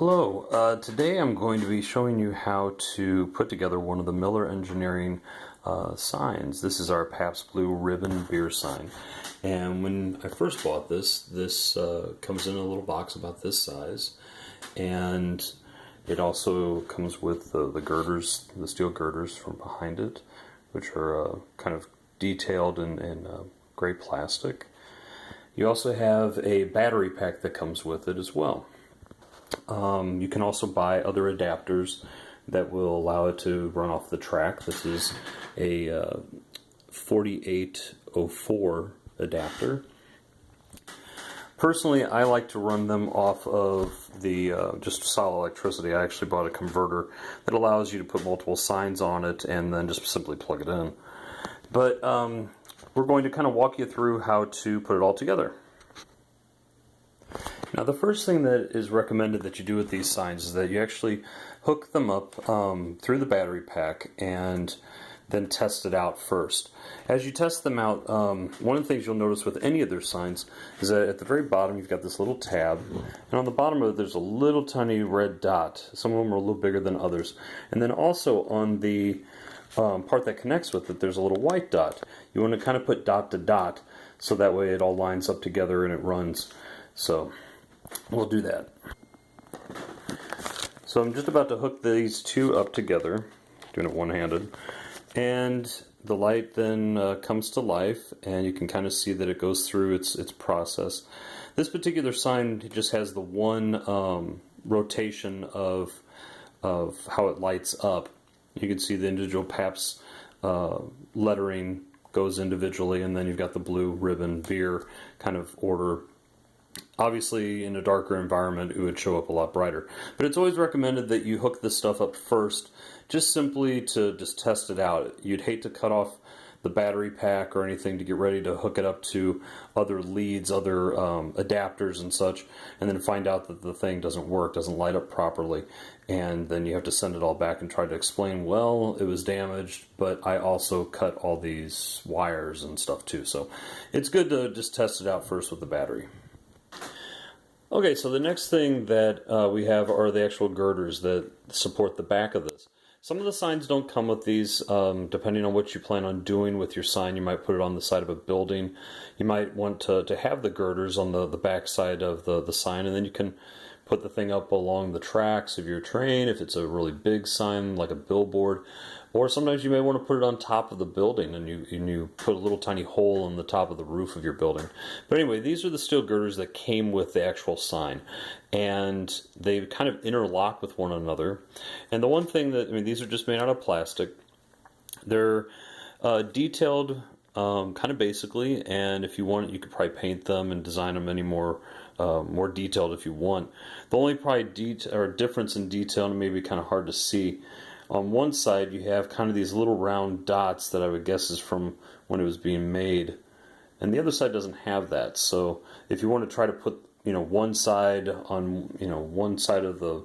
Hello, today I'm going to be showing you how to put together one of the Miller Engineering signs. This is our Pabst Blue Ribbon beer sign. And when I first bought this comes in a little box about this size. And it also comes with the girders, the steel girders from behind it, which are kind of detailed in gray plastic. You also have a battery pack that comes with it as well. You can also buy other adapters that will allow it to run off the track. This is a 4804 adapter. Personally, I like to run them off of the just solid electricity. I actually bought a converter that allows you to put multiple signs on it and then just simply plug it in. But we're going to kind of walk you through how to put it all together. Now, the first thing that is recommended that you do with these signs is that you actually hook them up through the battery pack and then test it out first. As you test them out, one of the things you'll notice with any of their signs is that at the very bottom you've got this little tab, and on the bottom of it there's a little tiny red dot. Some of them are a little bigger than others. And then also on the part that connects with it, there's a little white dot. You want to kind of put dot to dot so that way it all lines up together and it runs. So we'll do that. So I'm just about to hook these two up together, doing it one-handed, and the light then comes to life, and you can kind of see that it goes through its process. This particular sign just has the one rotation of how it lights up. You can see the individual Pabst lettering goes individually, and then you've got the blue ribbon beer kind of order. Obviously, in a darker environment, it would show up a lot brighter. But it's always recommended that you hook this stuff up first, just simply to just test it out. You'd hate to cut off the battery pack or anything to get ready to hook it up to other leads, other adapters and such, and then find out that the thing doesn't work, doesn't light up properly, and then you have to send it all back and try to explain, well, it was damaged, but I also cut all these wires and stuff too. So it's good to just test it out first with the battery. Okay, so the next thing that we have are the actual girders that support the back of this. Some of the signs don't come with these. Depending on what you plan on doing with your sign, you might put it on the side of a building. You might want to have the girders on the back side of the sign, and then you can put the thing up along the tracks of your train if it's a really big sign like a billboard. Or sometimes you may want to put it on top of the building, and you put a little tiny hole in the top of the roof of your building. But anyway, these are the steel girders that came with the actual sign, and they kind of interlock with one another. And the one thing that, these are just made out of plastic. They're detailed kind of basically, and if you want, you could probably paint them and design them any more detailed if you want. The only probably difference in detail, and maybe kind of hard to see, on one side you have kind of these little round dots that I would guess is from when it was being made, and the other side doesn't have that. So if you want to try to put one side on one side of the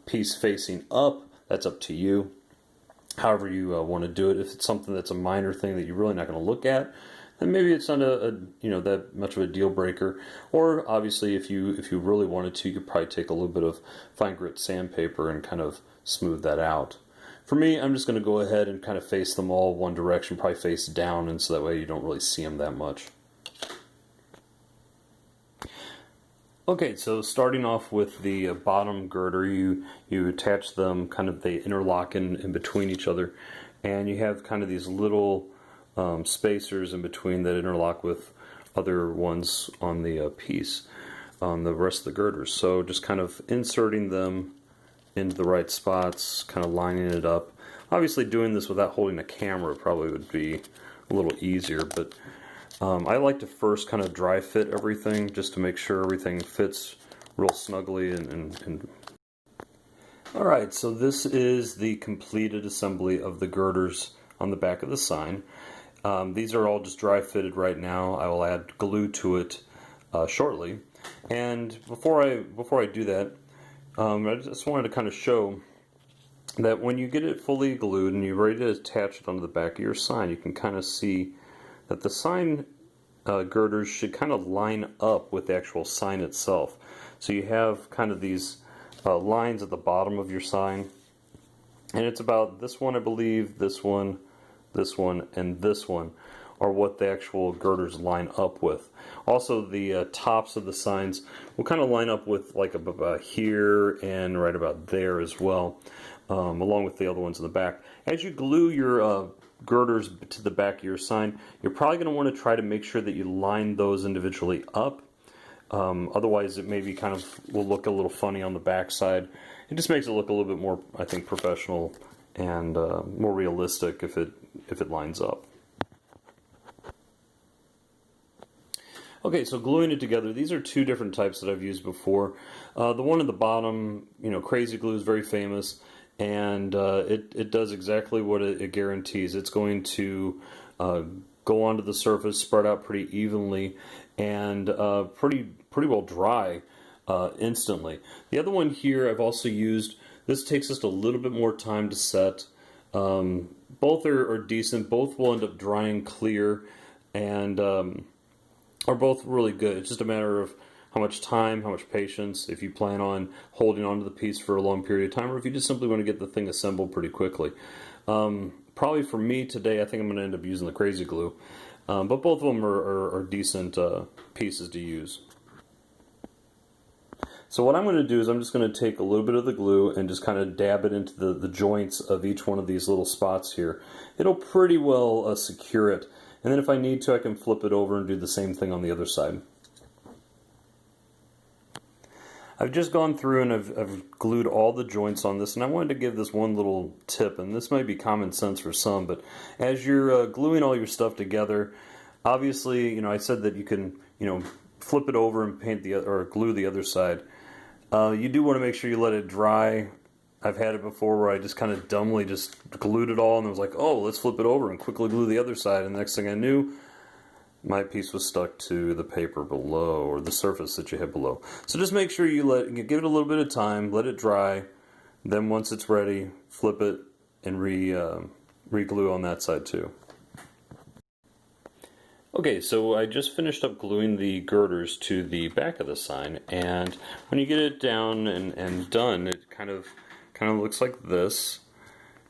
piece facing up, that's up to you. However you want to do it. If it's something that's a minor thing that you're really not going to look at, then maybe it's not that much of a deal breaker. Or obviously, if you really wanted to, you could probably take a little bit of fine grit sandpaper and kind of smooth that out. For me, I'm just going to go ahead and kind of face them all one direction, probably face down, and so that way you don't really see them that much. Okay, so starting off with the bottom girder, you attach them, kind of they interlock in between each other, and you have kind of these little spacers in between that interlock with other ones on the piece, on the rest of the girders. So just kind of inserting them into the right spots, kind of lining it up. Obviously doing this without holding a camera probably would be a little easier, but I like to first kind of dry fit everything just to make sure everything fits real snugly and Alright, so this is the completed assembly of the girders on the back of the sign. These are all just dry fitted right now. I will add glue to it shortly. And before I do that, I just wanted to kind of show that when you get it fully glued and you're ready to attach it onto the back of your sign, you can kind of see that the sign girders should kind of line up with the actual sign itself. So you have kind of these lines at the bottom of your sign. And it's about this one, I believe, this one, and this one are what the actual girders line up with. Also, the tops of the signs will kind of line up with like about here and right about there as well, along with the other ones in the back. As you glue your girders to the back of your sign, you're probably going to want to try to make sure that you line those individually up. Otherwise, it maybe kind of will look a little funny on the back side. It just makes it look a little bit more, I think, professional and more realistic if it lines up. Okay, so gluing it together, these are two different types that I've used before. The one at the bottom, Crazy Glue is very famous, and it does exactly what it guarantees. It's going to go onto the surface, spread out pretty evenly, and pretty well dry instantly. The other one here I've also used. This takes just a little bit more time to set. Both are decent. Both will end up drying clear, and are both really good. It's just a matter of how much time, how much patience, if you plan on holding onto the piece for a long period of time, or if you just simply want to get the thing assembled pretty quickly. Probably for me today, I think I'm going to end up using the Crazy Glue. But both of them are decent pieces to use. So what I'm going to do is I'm just going to take a little bit of the glue and just kind of dab it into the joints of each one of these little spots here. It'll pretty well secure it. And then if I need to, I can flip it over and do the same thing on the other side. I've just gone through and I've glued all the joints on this, and I wanted to give this one little tip, and this might be common sense for some, but as you're gluing all your stuff together, obviously, I said that you can, flip it over and paint or glue the other side. You do want to make sure you let it dry. I've had it before where I just kind of dumbly just glued it all and it was like, oh, let's flip it over and quickly glue the other side, and the next thing I knew, my piece was stuck to the paper below, or the surface that you had below. So just make sure you give it a little bit of time, let it dry, then once it's ready, flip it and re-glue on that side too. Okay, so I just finished up gluing the girders to the back of the sign, and when you get it down and done, it kind of looks like this.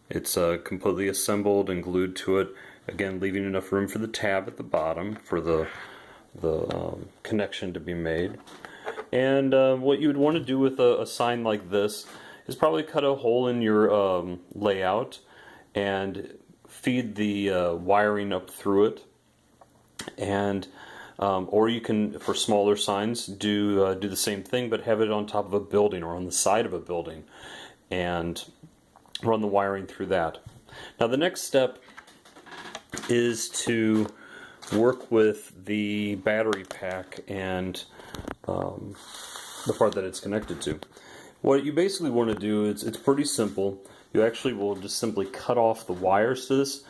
It's completely assembled and glued to it. Again, leaving enough room for the tab at the bottom for the connection to be made. And what you would want to do with a sign like this is probably cut a hole in your layout and feed the wiring up through it. And or you can, for smaller signs, do the same thing, but have it on top of a building or on the side of a building, and run the wiring through that. Now the next step is to work with the battery pack and the part that it's connected to. What you basically want to do, it's pretty simple. You actually will just simply cut off the wires to this.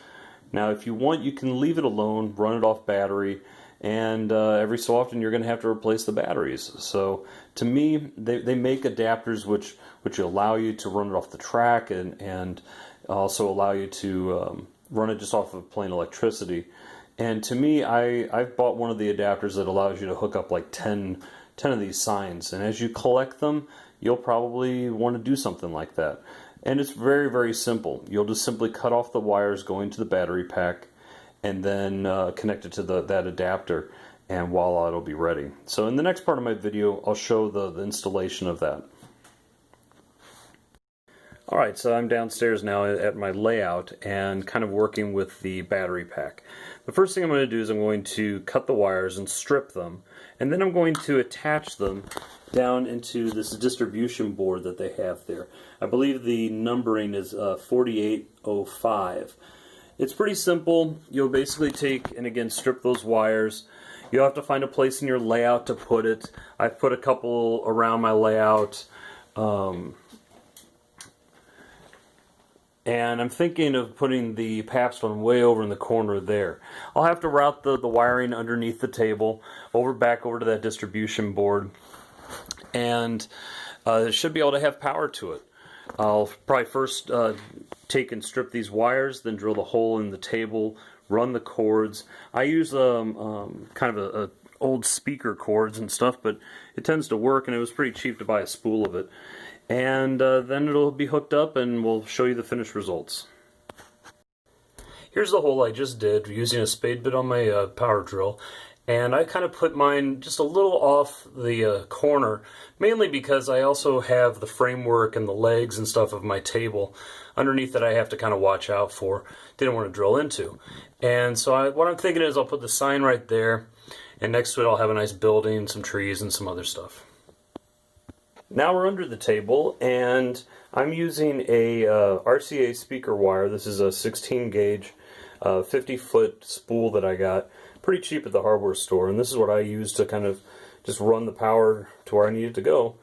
Now if you want, you can leave it alone, run it off battery, and every so often you're going to have to replace the batteries. So to me, they make adapters which allow you to run it off the track and also allow you to run it just off of plain electricity. And to me, I've bought one of the adapters that allows you to hook up like 10 of these signs, and as you collect them, you'll probably want to do something like that. And it's very, very simple. You'll just simply cut off the wires going to the battery pack and then connect it to that adapter, and voila, it'll be ready. So in the next part of my video, I'll show the installation of that. Alright, so I'm downstairs now at my layout and kind of working with the battery pack. The first thing I'm going to do is I'm going to cut the wires and strip them, and then I'm going to attach them down into this distribution board that they have there. I believe the numbering is 4805. It's pretty simple. You'll basically take and again strip those wires. You'll have to find a place in your layout to put it. I've put a couple around my layout. And I'm thinking of putting the Pabst one way over in the corner there. I'll have to route the wiring underneath the table, back over to that distribution board, and it should be able to have power to it. I'll probably first take and strip these wires, then drill the hole in the table, run the cords. I use kind of old speaker cords and stuff, but it tends to work, and it was pretty cheap to buy a spool of it. And then it'll be hooked up, and we'll show you the finished results. Here's the hole I just did using a spade bit on my power drill, and I kind of put mine just a little off the corner, mainly because I also have the framework and the legs and stuff of my table underneath that I have to kind of watch out for. Didn't want to drill into. And so what I'm thinking is I'll put the sign right there, and next to it I'll have a nice building, some trees, and some other stuff. Now we're under the table, and I'm using a RCA speaker wire. This is a 16 gauge 50-foot spool that I got pretty cheap at the hardware store, and this is what I use to kind of just run the power to where I need it to go.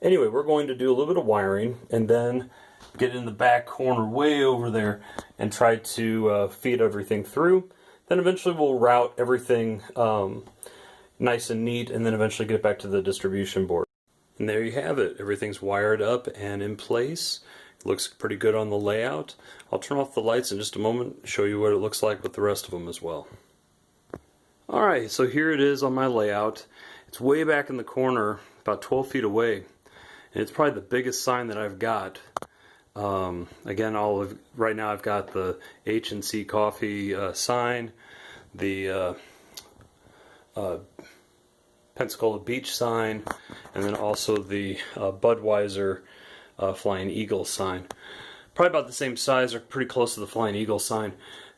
Anyway, we're going to do a little bit of wiring and then get in the back corner way over there and try to feed everything through. Then eventually we'll route everything nice and neat, and then eventually get it back to the distribution board. And there you have it. Everything's wired up and in place. It looks pretty good on the layout. I'll turn off the lights in just a moment, show you what it looks like with the rest of them as well. Alright, so here it is on my layout. It's way back in the corner, about 12 feet away. And it's probably the biggest sign that I've got. Again, right now I've got the H&C Coffee sign, the Pensacola Beach sign, and then also the Budweiser Flying Eagle sign. Probably about the same size, or pretty close to the Flying Eagle sign.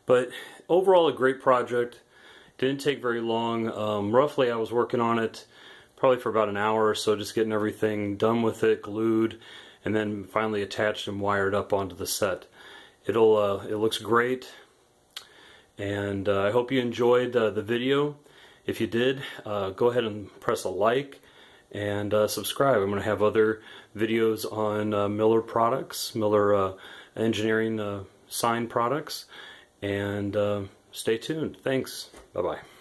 But overall, a great project. Didn't take very long. Roughly, I was working on it probably for about an hour or so, just getting everything done with it, glued, and then finally attached and wired up onto the set. It looks great, and I hope you enjoyed the video. If you did, go ahead and press a like and subscribe. I'm going to have other videos on Miller products, Miller engineering sign products, and stay tuned. Thanks. Bye-bye.